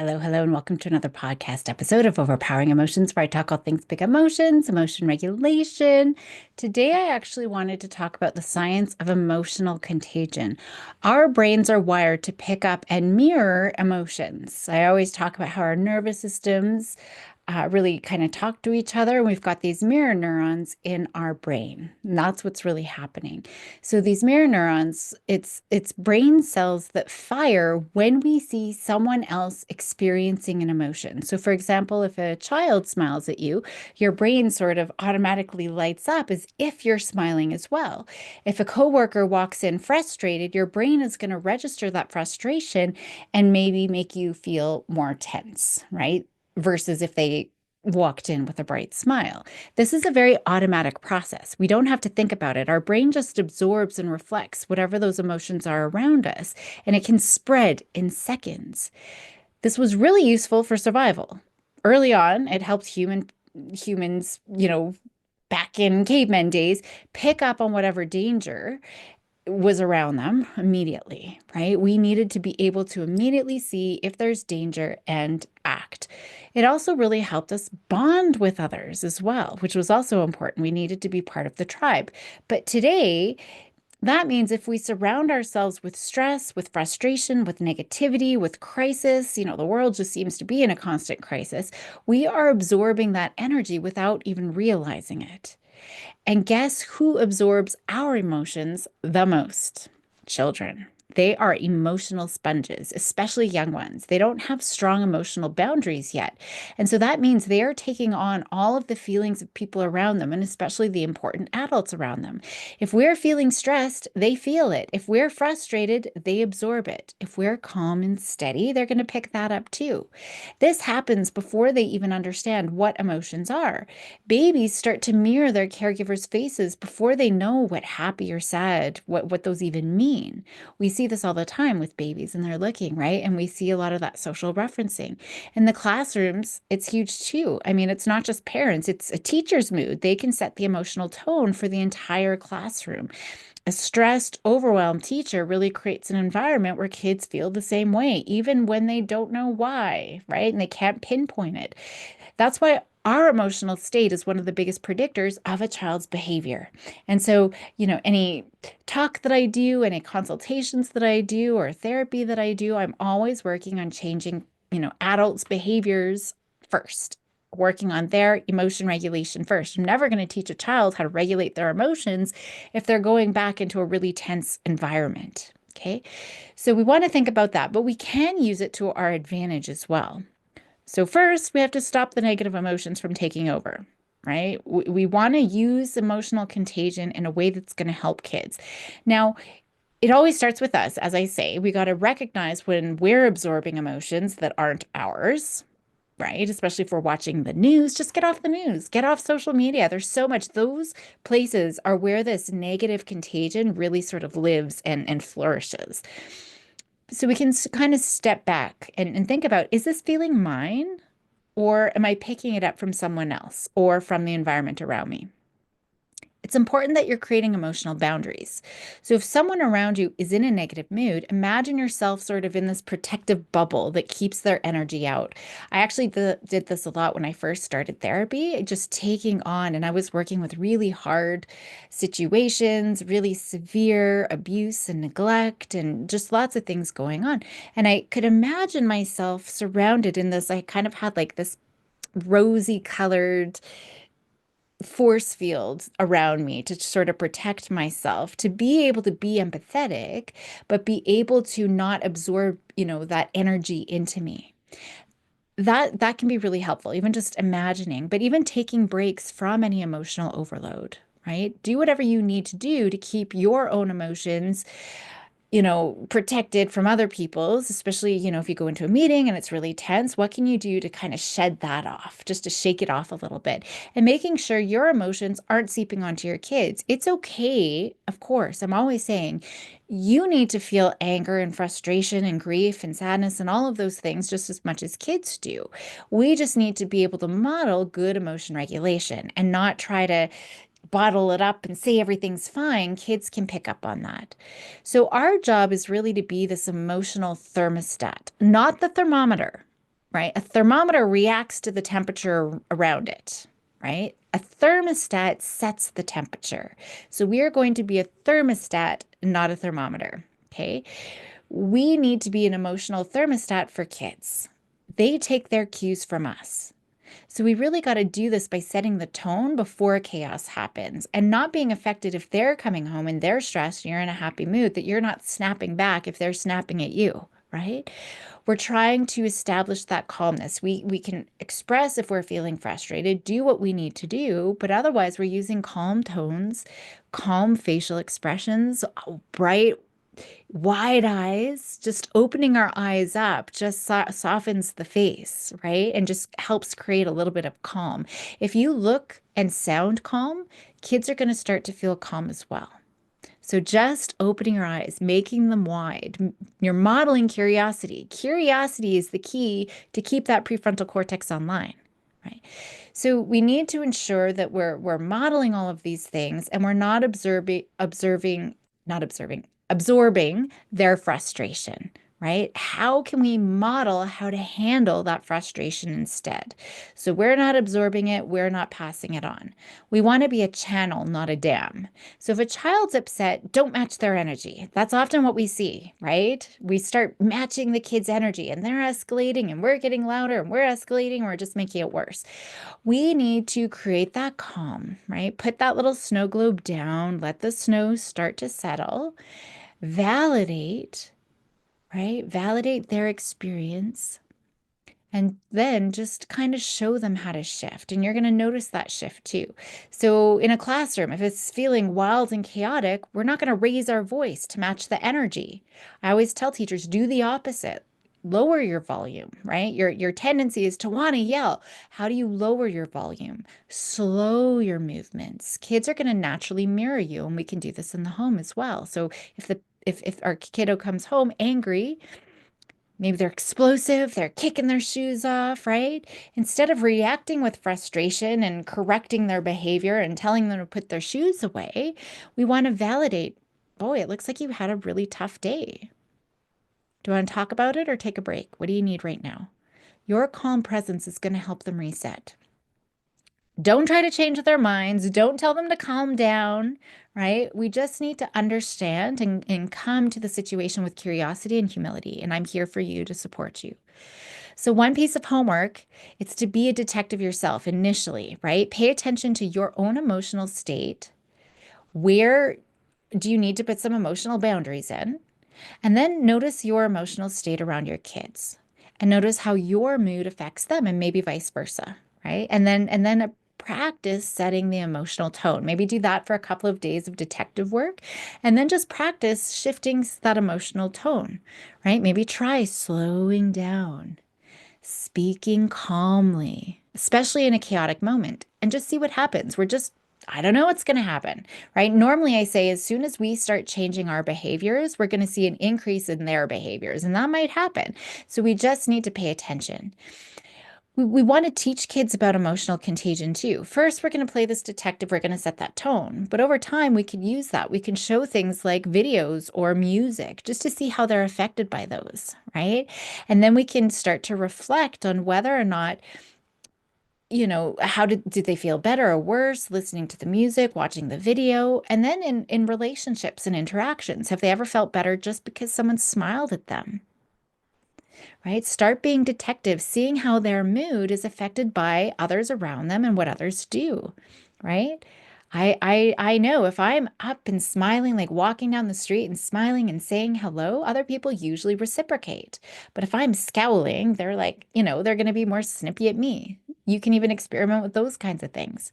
Hello, hello, and welcome to another podcast episode of Overpowering Emotions, where I talk all things big emotions, emotion regulation. Today, I actually wanted to talk about the science of emotional contagion. Our brains are wired to pick up and mirror emotions. I always talk about how our nervous systems really kind of talk to each other. And we've got these mirror neurons in our brain. And that's what's really happening. So these mirror neurons, it's brain cells that fire when we see someone else experiencing an emotion. So for example, if a child smiles at you, your brain sort of automatically lights up as if you're smiling as well. If a coworker walks in frustrated, your brain is going to register that frustration and maybe make you feel more tense, right? Versus if they walked in with a bright smile. This is a very automatic process. We don't have to think about it. Our brain just absorbs and reflects whatever those emotions are around us, and it can spread in seconds. This was really useful for survival. Early on, it helped humans, back in caveman days, pick up on whatever danger was around them immediately, right? We needed to be able to immediately see if there's danger and act. It also really helped us bond with others as well, which was also important. We needed to be part of the tribe. But today, that means if we surround ourselves with stress, with frustration, with negativity, with crisis, the world just seems to be in a constant crisis, we are absorbing that energy without even realizing it. And guess who absorbs our emotions the most? Children. They are emotional sponges, especially young ones. They don't have strong emotional boundaries yet. And so that means they are taking on all of the feelings of people around them, and especially the important adults around them. If we're feeling stressed, they feel it. If we're frustrated, they absorb it. If we're calm and steady, they're going to pick that up too. This happens before they even understand what emotions are. Babies start to mirror their caregivers' faces before they know what happy or sad, what those even mean. We see this all the time with babies and they're looking, right? And we see a lot of that social referencing. In the classrooms, it's huge too. I mean, it's not just parents, it's a teacher's mood. They can set the emotional tone for the entire classroom. A stressed, overwhelmed teacher really creates an environment where kids feel the same way, even when they don't know why, right? And they can't pinpoint it. That's why our emotional state is one of the biggest predictors of a child's behavior. And so, any talk that I do, any consultations that I do, or therapy that I do, I'm always working on changing, adults' behaviors first, working on their emotion regulation first. I'm never going to teach a child how to regulate their emotions if they're going back into a really tense environment. Okay. So we want to think about that, but we can use it to our advantage as well. So first, we have to stop the negative emotions from taking over, right? We want to use emotional contagion in a way that's going to help kids. Now, it always starts with us. As I say, we got to recognize when we're absorbing emotions that aren't ours, right? Especially if we're watching the news, just get off the news, get off social media. There's so much. Those places are where this negative contagion really sort of lives and flourishes. So we can kind of step back and think about, is this feeling mine? Or am I picking it up from someone else or from the environment around me? It's important that you're creating emotional boundaries. So if someone around you is in a negative mood, imagine yourself sort of in this protective bubble that keeps their energy out. I actually did this a lot when I first started therapy, just taking on, and I was working with really hard situations, really severe abuse and neglect, and just lots of things going on. And I could imagine myself surrounded in this, I kind of had like this rosy colored force field around me to sort of protect myself, to be able to be empathetic, but be able to not absorb, that energy into me. That can be really helpful, even just imagining, but even taking breaks from any emotional overload, right? Do whatever you need to do to keep your own emotions protected from other people's, especially, if you go into a meeting and it's really tense, what can you do to kind of shed that off, just to shake it off a little bit and making sure your emotions aren't seeping onto your kids. It's okay. Of course, I'm always saying you need to feel anger and frustration and grief and sadness and all of those things just as much as kids do. We just need to be able to model good emotion regulation and not try to bottle it up and say everything's fine. Kids can pick up on that. So our job is really to be this emotional thermostat, not the thermometer. right? A thermometer reacts to the temperature around it, right? A thermostat sets the temperature. So we are going to be a thermostat, not a thermometer. Okay. We need to be an emotional thermostat for kids. They take their cues from us. So we really got to do this by setting the tone before chaos happens and not being affected if they're coming home and they're stressed and you're in a happy mood, that you're not snapping back if they're snapping at you, right? We're trying to establish that calmness. We can express if we're feeling frustrated, do what we need to do, but otherwise we're using calm tones, calm facial expressions, bright wide eyes, just opening our eyes up just softens the face, right? And just helps create a little bit of calm. If you look and sound calm, kids are going to start to feel calm as well. So just opening your eyes, making them wide, you're modeling curiosity. Curiosity is the key to keep that prefrontal cortex online, right? So we need to ensure that we're modeling all of these things and we're not absorbing their frustration, right? How can we model how to handle that frustration instead? So we're not absorbing it, we're not passing it on. We want to be a channel, not a dam. So if a child's upset, don't match their energy. That's often what we see, right? We start matching the kid's energy and they're escalating and we're getting louder and we're escalating and we're just making it worse. We need to create that calm, right? Put that little snow globe down, let the snow start to settle, validate, right? Validate their experience. And then just kind of show them how to shift. And you're going to notice that shift too. So, in a classroom, if it's feeling wild and chaotic, we're not going to raise our voice to match the energy. I always tell teachers, do the opposite. Lower your volume, right? Your tendency is to want to yell. How do you lower your volume? Slow your movements. Kids are going to naturally mirror you, and we can do this in the home as well. So if our kiddo comes home angry, maybe they're explosive, they're kicking their shoes off, right? Instead of reacting with frustration and correcting their behavior and telling them to put their shoes away, we want to validate, boy, it looks like you had a really tough day. Do you want to talk about it or take a break? What do you need right now? Your calm presence is going to help them reset. Don't try to change their minds. Don't tell them to calm down, right? We just need to understand and come to the situation with curiosity and humility. And I'm here for you to support you. So, one piece of homework, it's to be a detective yourself initially, right? Pay attention to your own emotional state. Where do you need to put some emotional boundaries in? And then notice your emotional state around your kids and notice how your mood affects them and maybe vice versa, right? And then practice setting the emotional tone. Maybe do that for a couple of days of detective work and then just practice shifting that emotional tone, right? Maybe try slowing down, speaking calmly, especially in a chaotic moment, and just see what happens. I don't know what's going to happen, right? Normally, I say as soon as we start changing our behaviors, we're going to see an increase in their behaviors, and that might happen. So we just need to pay attention. We want to teach kids about emotional contagion too. First, we're going to play this detective, we're going to set that tone. But over time, we can use that. We can show things like videos or music just to see how they're affected by those, right? And then we can start to reflect on whether or not, how did they feel better or worse listening to the music, watching the video, and then in relationships and interactions, have they ever felt better just because someone smiled at them? Right? Start being detectives, seeing how their mood is affected by others around them and what others do, right? I know if I'm up and smiling, like walking down the street and smiling and saying hello, other people usually reciprocate. But if I'm scowling, they're like, they're going to be more snippy at me. You can even experiment with those kinds of things.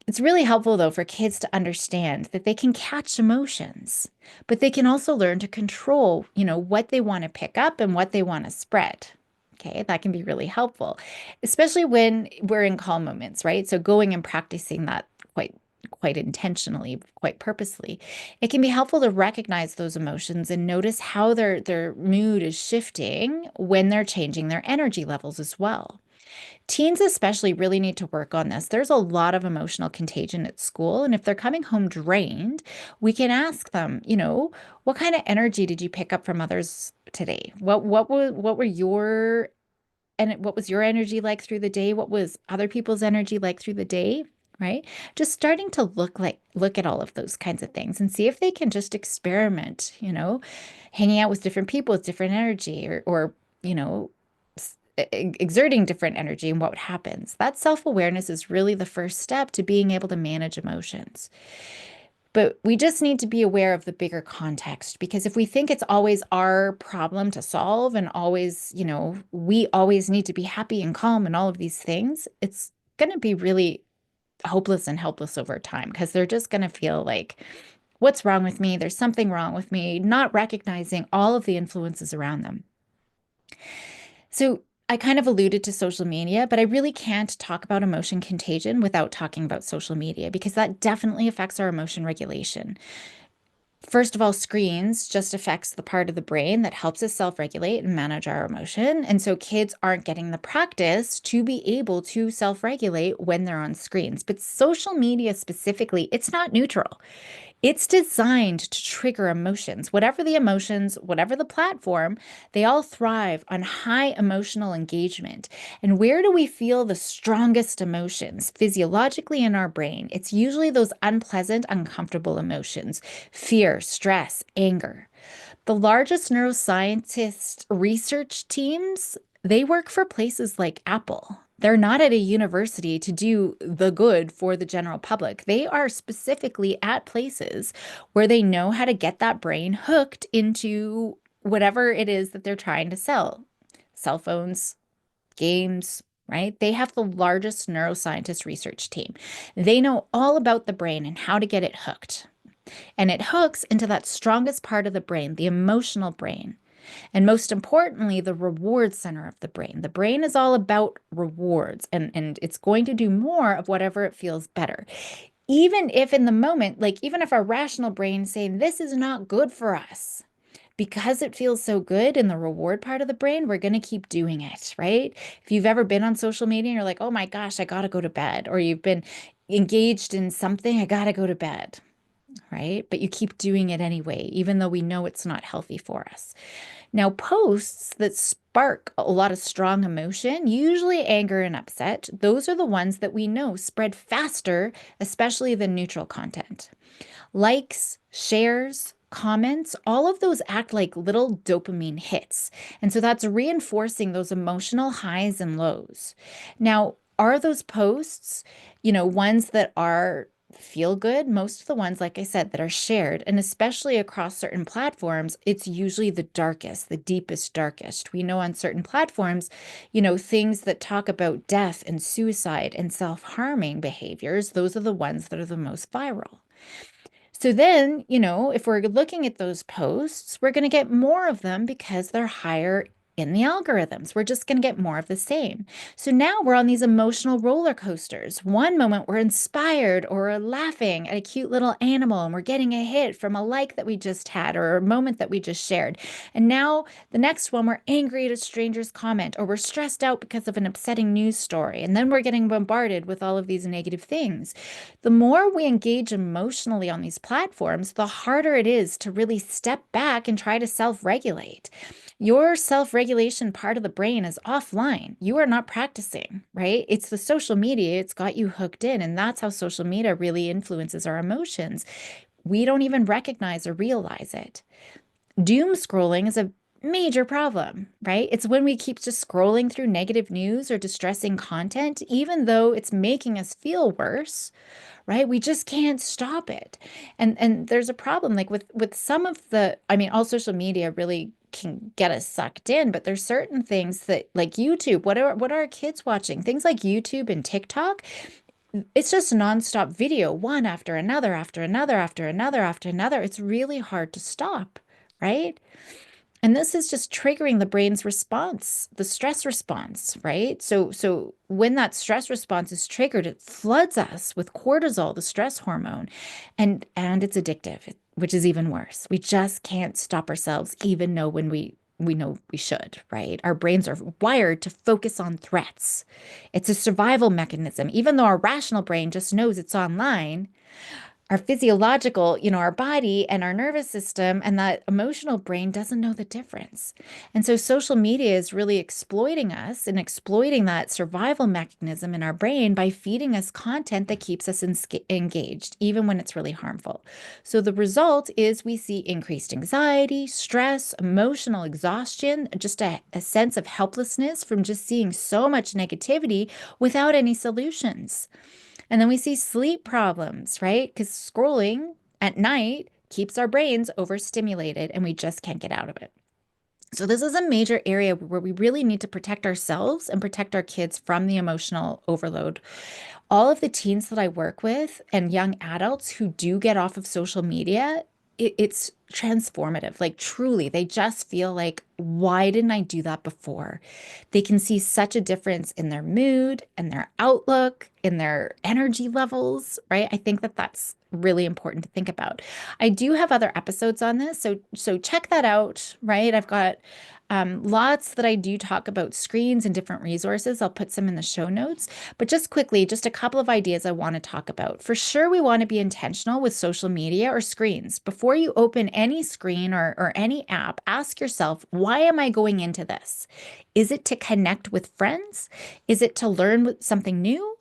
It's really helpful, though, for kids to understand that they can catch emotions, but they can also learn to control, what they want to pick up and what they want to spread. Okay, that can be really helpful, especially when we're in calm moments, right? So going and practicing that quite intentionally, quite purposely. It can be helpful to recognize those emotions and notice how their mood is shifting when they're changing their energy levels as well. Teens especially really need to work on this. There's a lot of emotional contagion at school, and if they're coming home drained, we can ask them, what kind of energy did you pick up from others today? What were your and what was your energy like through the day? What was other people's energy like through the day? Right? Just starting to look at all of those kinds of things and see if they can just experiment, hanging out with different people with different energy or you know, exerting different energy and what happens. That self-awareness is really the first step to being able to manage emotions. But we just need to be aware of the bigger context because if we think it's always our problem to solve and always, we always need to be happy and calm and all of these things, it's going to be really hopeless and helpless over time because they're just going to feel like, what's wrong with me? There's something wrong with me, not recognizing all of the influences around them. So I kind of alluded to social media, but I really can't talk about emotion contagion without talking about social media because that definitely affects our emotion regulation. First of all, screens just affects the part of the brain that helps us self-regulate and manage our emotion. And so kids aren't getting the practice to be able to self-regulate when they're on screens. But social media specifically, it's not neutral. It's designed to trigger emotions. Whatever the emotions, whatever the platform, they all thrive on high emotional engagement. And where do we feel the strongest emotions physiologically in our brain? It's usually those unpleasant, uncomfortable emotions: fear, stress, anger. The largest neuroscientist research teams, they work for places like Apple. They're not at a university to do the good for the general public. They are specifically at places where they know how to get that brain hooked into whatever it is that they're trying to sell. Cell phones, games, right? They have the largest neuroscientist research team. They know all about the brain and how to get it hooked. And it hooks into that strongest part of the brain, the emotional brain. And most importantly, the reward center of the brain. The brain is all about rewards and it's going to do more of whatever it feels better. Even if in the moment, like even if our rational brain is saying this is not good for us, because it feels so good in the reward part of the brain, we're going to keep doing it, right? If you've ever been on social media and you're like, oh my gosh, I got to go to bed, or you've been engaged in something, I got to go to bed, right? But you keep doing it anyway, even though we know it's not healthy for us. Now, posts that spark a lot of strong emotion, usually anger and upset, those are the ones that we know spread faster, especially than neutral content. Likes, shares, comments, all of those act like little dopamine hits. And so that's reinforcing those emotional highs and lows. Now, are those posts, ones that are feel good? Most of the ones, like I said, that are shared, and especially across certain platforms, it's usually the darkest, the deepest, darkest. We know on certain platforms, things that talk about death and suicide and self-harming behaviors, those are the ones that are the most viral. So then, if we're looking at those posts, we're going to get more of them because they're higher in the algorithms. We're just going to get more of the same. So now we're on these emotional roller coasters. One moment we're inspired or we're laughing at a cute little animal and we're getting a hit from a like that we just had or a moment that we just shared. And now the next one, we're angry at a stranger's comment or we're stressed out because of an upsetting news story. And then we're getting bombarded with all of these negative things. The more we engage emotionally on these platforms, the harder it is to really step back and try to self-regulate. Your self-regulation part of the brain is offline. You are not practicing, right? It's the social media, it's got you hooked in, and that's how social media really influences our emotions. We don't even recognize or realize it. Doom scrolling is a major problem, right? It's when we keep just scrolling through negative news or distressing content, even though it's making us feel worse, right? We just can't stop it. And there's a problem like with some of the, I mean, all social media really can get us sucked in, but there's certain things that like YouTube, what are our kids watching? Things like YouTube and TikTok, it's just nonstop video, one after another, after another, after another, after another. It's really hard to stop, right? And this is just triggering the brain's response, the stress response, right? So when that stress response is triggered, it floods us with cortisol, the stress hormone, and it's addictive, which is even worse. We just can't stop ourselves, even though when we know we should, right? Our brains are wired to focus on threats. It's a survival mechanism. Even though our rational brain just knows it's online, our physiological, our body and our nervous system and that emotional brain doesn't know the difference. And so social media is really exploiting us and exploiting that survival mechanism in our brain by feeding us content that keeps us engaged, even when it's really harmful. So the result is we see increased anxiety, stress, emotional exhaustion, just a sense of helplessness from just seeing so much negativity without any solutions. And then we see sleep problems, right? Because scrolling at night keeps our brains overstimulated and we just can't get out of it. So, this is a major area where we really need to protect ourselves and protect our kids from the emotional overload. All of the teens that I work with and young adults who do get off of social media, it's transformative. Like, truly, they just feel like, why didn't I do that before? They can see such a difference in their mood and their outlook, in their energy levels, right? I think that that's really important to think about. I do have other episodes on this, so check that out, right? I've got lots that I do talk about screens and different resources. I'll put some in the show notes. But just quickly, just a couple of ideas I want to talk about. For sure, we want to be intentional with social media or screens. Before you open any screen or any app, ask yourself, why am I going into this? Is it to connect with friends? Is it to learn something new?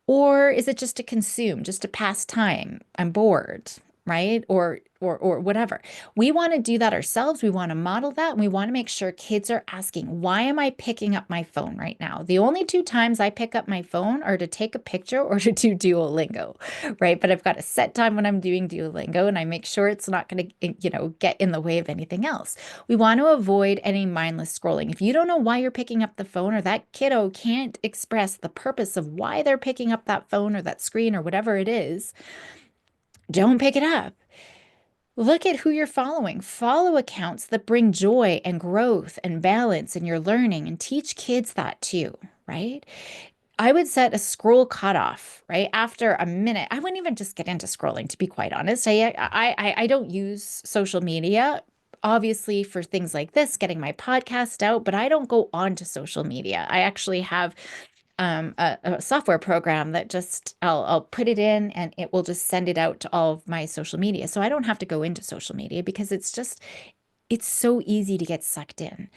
Or is it just to consume, just to pass time? I'm bored, right? Or whatever. We want to do that ourselves. We want to model that. And we want to make sure kids are asking, why am I picking up my phone right now? The only two times I pick up my phone are to take a picture or to do Duolingo, right? But I've got a set time when I'm doing Duolingo and I make sure it's not going to, get in the way of anything else. We want to avoid any mindless scrolling. If you don't know why you're picking up the phone or that kiddo can't express the purpose of why they're picking up that phone or that screen or whatever it is, don't pick it up. Look at who you're following. Follow accounts that bring joy and growth and balance in your learning and teach kids that too, right? I would set a scroll cutoff, right? After a minute, I wouldn't even just get into scrolling, to be quite honest. I don't use social media, obviously, for things like this, getting my podcast out, but I don't go on to social media. I actually have a software program that just I'll put it in and it will just send it out to all of my social media. So I don't have to go into social media because it's so easy to get sucked in.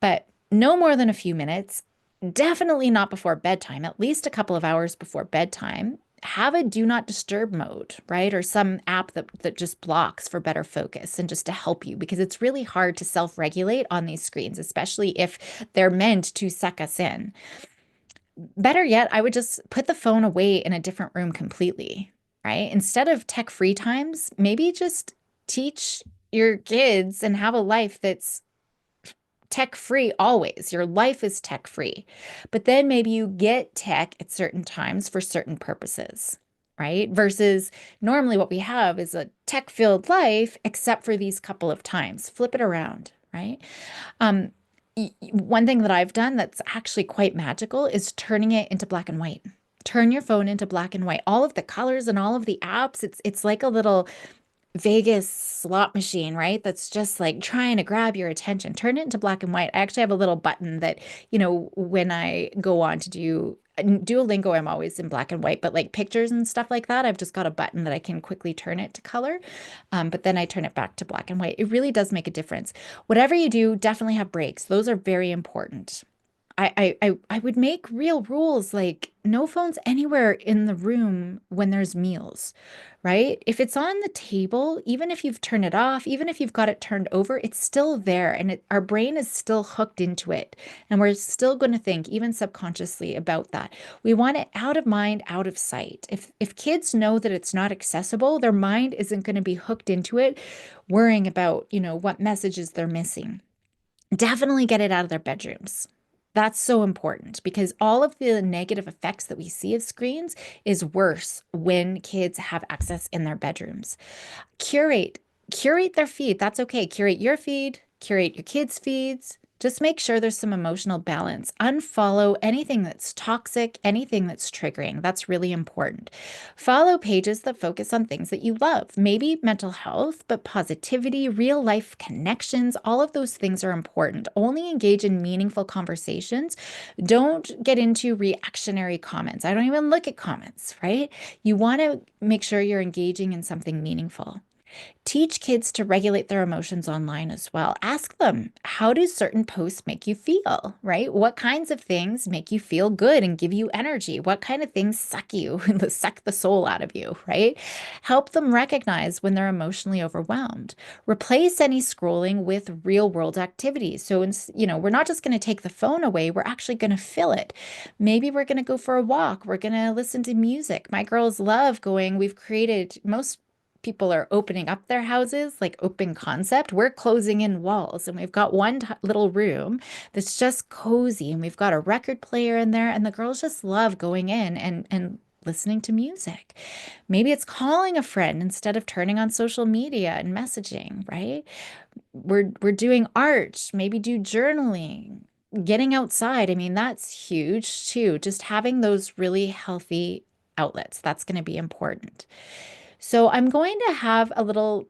But no more than a few minutes, definitely not before bedtime, at least a couple of hours before bedtime. Have a do not disturb mode, right? Or some app that just blocks for better focus and just to help you because it's really hard to self-regulate on these screens, especially if they're meant to suck us in. Better yet, I would just put the phone away in a different room completely, right? Instead of tech-free times, maybe just teach your kids and have a life that's tech-free always. Your life is tech-free. But then maybe you get tech at certain times for certain purposes, right? Versus normally what we have is a tech-filled life, except for these couple of times. Flip it around, right? Um, One thing that I've done that's actually quite magical is turning it into black and white. Turn your phone into black and white. All of the colors and all of the apps, it's like a little Vegas slot machine, right? That's just like trying to grab your attention. Turn it into black and white. I actually have a little button that, when I go on to do Duolingo, I'm always in black and white, but like pictures and stuff like that, I've just got a button that I can quickly turn it to color. But then I turn it back to black and white. It really does make a difference. Whatever you do, definitely have breaks. Those are very important. I would make real rules like no phones anywhere in the room when there's meals, right? If it's on the table, even if you've turned it off, even if you've got it turned over, it's still there and our brain is still hooked into it. And we're still going to think, even subconsciously, about that. We want it out of mind, out of sight. If kids know that it's not accessible, their mind isn't going to be hooked into it, worrying about, what messages they're missing. Definitely get it out of their bedrooms. That's so important because all of the negative effects that we see of screens is worse when kids have access in their bedrooms. Curate, curate their feed. That's okay. Curate your feed, curate your kids' feeds, Just make sure there's some emotional balance. Unfollow anything that's toxic, anything that's triggering. That's really important. Follow pages that focus on things that you love, maybe mental health, but positivity, real life connections, all of those things are important. Only engage in meaningful conversations. Don't get into reactionary comments. I don't even look at comments, right? You want to make sure you're engaging in something meaningful. Teach kids to regulate their emotions online as well. Ask them, how do certain posts make you feel, right? What kinds of things make you feel good and give you energy? What kind of things suck you, suck the soul out of you, right? Help them recognize when they're emotionally overwhelmed. Replace any scrolling with real world activities. So, we're not just going to take the phone away, we're actually going to fill it. Maybe we're going to go for a walk. We're going to listen to music. My girls love going. We've created most people are opening up their houses, like open concept. We're closing in walls, and we've got one little room that's just cozy, and we've got a record player in there, and the girls just love going in and listening to music. Maybe it's calling a friend instead of turning on social media and messaging, right? We're doing art, maybe do journaling, getting outside. I mean, that's huge too. Just having those really healthy outlets, that's going to be important. So I'm going to have a little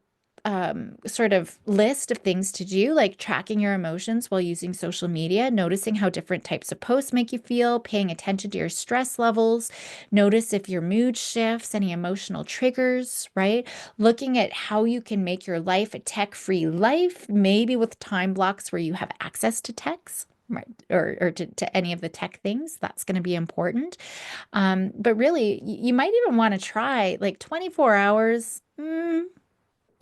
sort of list of things to do, like tracking your emotions while using social media, noticing how different types of posts make you feel, paying attention to your stress levels, notice if your mood shifts, any emotional triggers, right? Looking at how you can make your life a tech-free life, maybe with time blocks where you have access to techs. Right, or to any of the tech things, that's going to be important. But really, you might even want to try like 24 hours.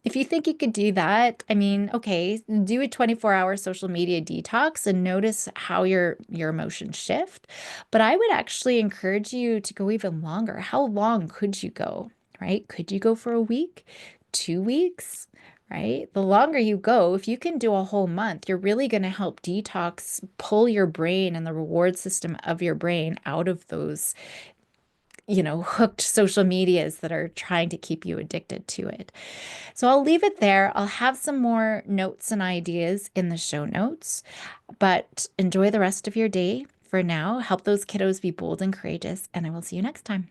If you think you could do that, I mean, okay, do a 24-hour social media detox and notice how your emotions shift. But I would actually encourage you to go even longer. How long could you go, right? Could you go for a week, 2 weeks, right? The longer you go, if you can do a whole month, you're really going to help detox, pull your brain and the reward system of your brain out of those hooked social medias that are trying to keep you addicted to it. So I'll leave it there. I'll have some more notes and ideas in the show notes, but enjoy the rest of your day. For now, help those kiddos be bold and courageous, and I will see you next time.